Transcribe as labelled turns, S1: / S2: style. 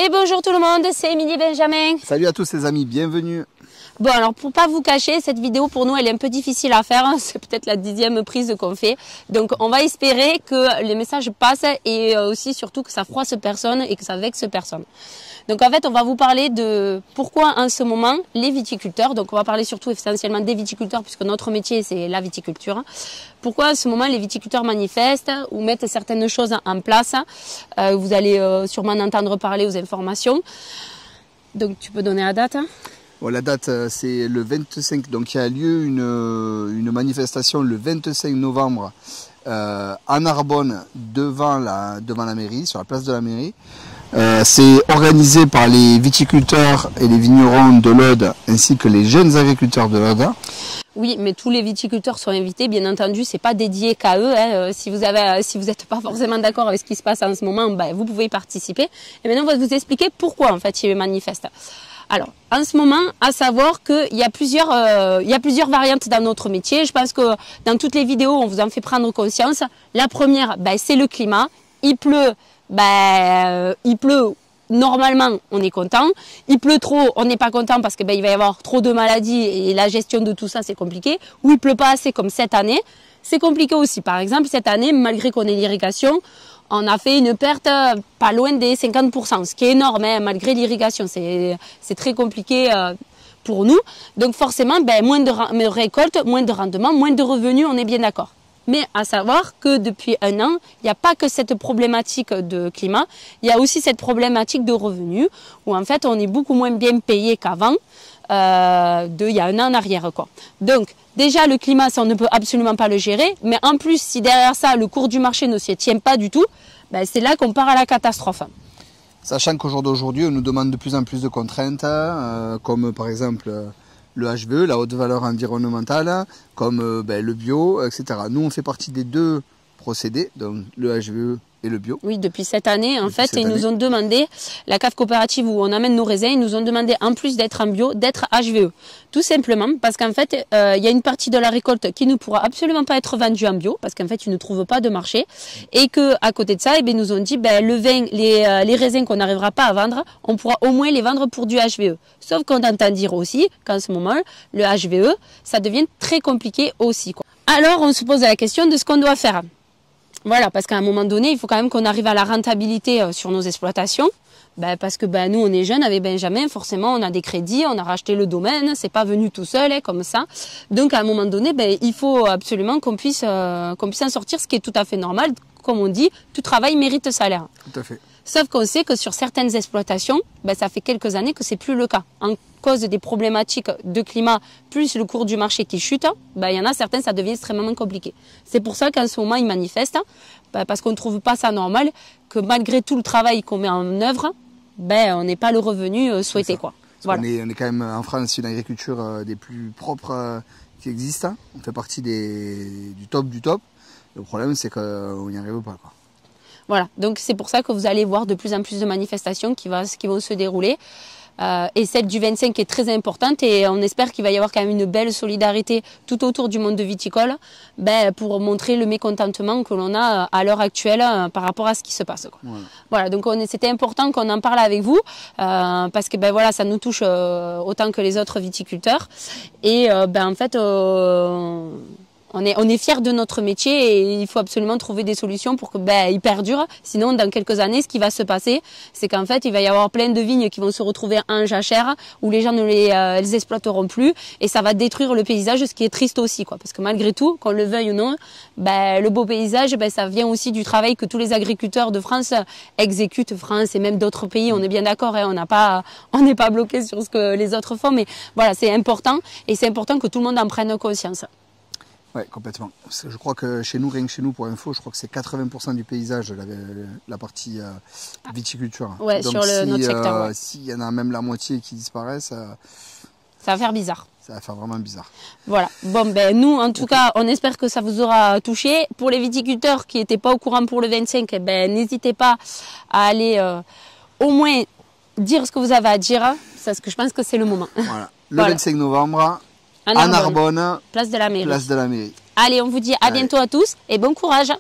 S1: Et bonjour tout le monde, c'est Émilie Benjamin.
S2: Salut à tous les amis, bienvenue.
S1: Bon alors pour pas vous cacher, cette vidéo pour nous elle est un peu difficile à faire, c'est peut-être la 10e prise qu'on fait. Donc on va espérer que les messages passent et aussi surtout que ça froisse personne et que ça vexe personne. Donc en fait on va vous parler de pourquoi en ce moment les viticulteurs, donc on va parler surtout essentiellement des viticulteurs puisque notre métier c'est la viticulture. Pourquoi en ce moment les viticulteurs manifestent ou mettent certaines choses en place. Vous allez sûrement en entendre parler aux informations. Donc tu peux donner la date hein?
S2: Bon, la date c'est le 25, donc il y a lieu une manifestation le 25 novembre à Narbonne devant la mairie, sur la place de la mairie. C'est organisé par les viticulteurs et les vignerons de l'Aude ainsi que les jeunes agriculteurs de l'Aude.
S1: Oui, mais tous les viticulteurs sont invités, bien entendu, c'est pas dédié qu'à eux. Hein. Si vous n'êtes pas forcément d'accord avec ce qui se passe en ce moment, ben, vous pouvez y participer. Et maintenant, on va vous expliquer pourquoi en fait ils manifestent. Alors, en ce moment, à savoir qu'il y a plusieurs variantes dans notre métier. Je pense que dans toutes les vidéos, on vous en fait prendre conscience. La première, ben, c'est le climat. Il pleut, normalement, on est content. Il pleut trop, on n'est pas content parce que ben, il va y avoir trop de maladies et la gestion de tout ça, c'est compliqué. Ou il pleut pas assez comme cette année, c'est compliqué aussi. Par exemple, cette année, malgré qu'on ait l'irrigation, on a fait une perte pas loin des 50%, ce qui est énorme, hein, malgré l'irrigation. C'est très compliqué pour nous. Donc forcément, ben, moins de récoltes, moins de rendement, moins de revenus, on est bien d'accord. Mais à savoir que depuis un an, il n'y a pas que cette problématique de climat, il y a aussi cette problématique de revenus, où en fait on est beaucoup moins bien payé qu'avant, il y a un an en arrière, quoi. Donc déjà le climat, ça on ne peut absolument pas le gérer, mais en plus si derrière ça le cours du marché ne s'y tient pas du tout, ben, c'est là qu'on part à la catastrophe.
S2: Sachant qu'au jour d'aujourd'hui, on nous demande de plus en plus de contraintes, comme par exemple le HVE, la haute valeur environnementale, comme le bio, etc. Nous, on fait partie des deux procédés, donc le HVE et le bio.
S1: Oui, depuis cette année, en fait, ils nous ont demandé, la cave coopérative où on amène nos raisins, ils nous ont demandé, en plus d'être en bio, d'être HVE. Tout simplement parce qu'en fait, il y a une partie de la récolte qui ne pourra absolument pas être vendue en bio, parce qu'en fait, ils ne trouvent pas de marché. Et que à côté de ça, ils nous ont dit, ben, le vin, les raisins qu'on n'arrivera pas à vendre, on pourra au moins les vendre pour du HVE. Sauf qu'on entend dire aussi qu'en ce moment, le HVE, ça devient très compliqué aussi, quoi. Alors, on se pose la question de ce qu'on doit faire. Voilà, parce qu'à un moment donné, il faut quand même qu'on arrive à la rentabilité sur nos exploitations. Ben, parce que ben, nous, on est jeunes avec Benjamin, forcément, on a des crédits, on a racheté le domaine, c'est pas venu tout seul, hein, comme ça. Donc, à un moment donné, ben, il faut absolument qu'on puisse en sortir, ce qui est tout à fait normal. Comme on dit, tout travail mérite salaire.
S2: Tout à fait.
S1: Sauf qu'on sait que sur certaines exploitations, ben, ça fait quelques années que c'est plus le cas. En cause des problématiques de climat, plus le cours du marché qui chute, ben, il y en a certains, ça devient extrêmement compliqué. C'est pour ça qu'en ce moment, ils manifestent, ben, parce qu'on ne trouve pas ça normal, que malgré tout le travail qu'on met en œuvre, ben, on n'est pas le revenu souhaité, quoi. Voilà.
S2: On est quand même en France une agriculture des plus propres qui existent. On fait partie du top du top. Le problème, c'est qu'on n'y arrive pas, quoi.
S1: Voilà, donc c'est pour ça que vous allez voir de plus en plus de manifestations qui vont se dérouler. Et celle du 25 est très importante et on espère qu'il va y avoir quand même une belle solidarité tout autour du monde viticole pour montrer le mécontentement que l'on a à l'heure actuelle par rapport à ce qui se passe, quoi. Voilà, donc c'était important qu'on en parle avec vous parce que voilà, ça nous touche autant que les autres viticulteurs et en fait on est fiers de notre métier et il faut absolument trouver des solutions pour que il perdure. Sinon, dans quelques années, ce qui va se passer, c'est qu'en fait, il va y avoir plein de vignes qui vont se retrouver en jachère où les gens ne les exploiteront plus et ça va détruire le paysage, ce qui est triste aussi, quoi. Parce que malgré tout, qu'on le veuille ou non, le beau paysage, ça vient aussi du travail que tous les agriculteurs de France exécutent, France et même d'autres pays. On est bien d'accord, hein, on n'est pas bloqué sur ce que les autres font, mais voilà, c'est important et c'est important que tout le monde en prenne conscience.
S2: Oui, complètement. Je crois que chez nous, rien que chez nous, pour info, je crois que c'est 80% du paysage, la partie viticulture.
S1: Ouais, donc sur notre secteur. Ouais.
S2: S'il y en a même la moitié qui disparaissent,
S1: ça va faire bizarre.
S2: Ça va faire vraiment bizarre.
S1: Voilà. Bon, nous, en tout cas, on espère que ça vous aura touché. Pour les viticulteurs qui n'étaient pas au courant pour le 25, n'hésitez pas à aller au moins dire ce que vous avez à dire, parce que je pense que c'est le moment.
S2: Voilà. Le 25 novembre. À Narbonne,
S1: place de la mairie.
S2: Place de la mairie.
S1: Allez, on vous dit à bientôt à tous et bon courage.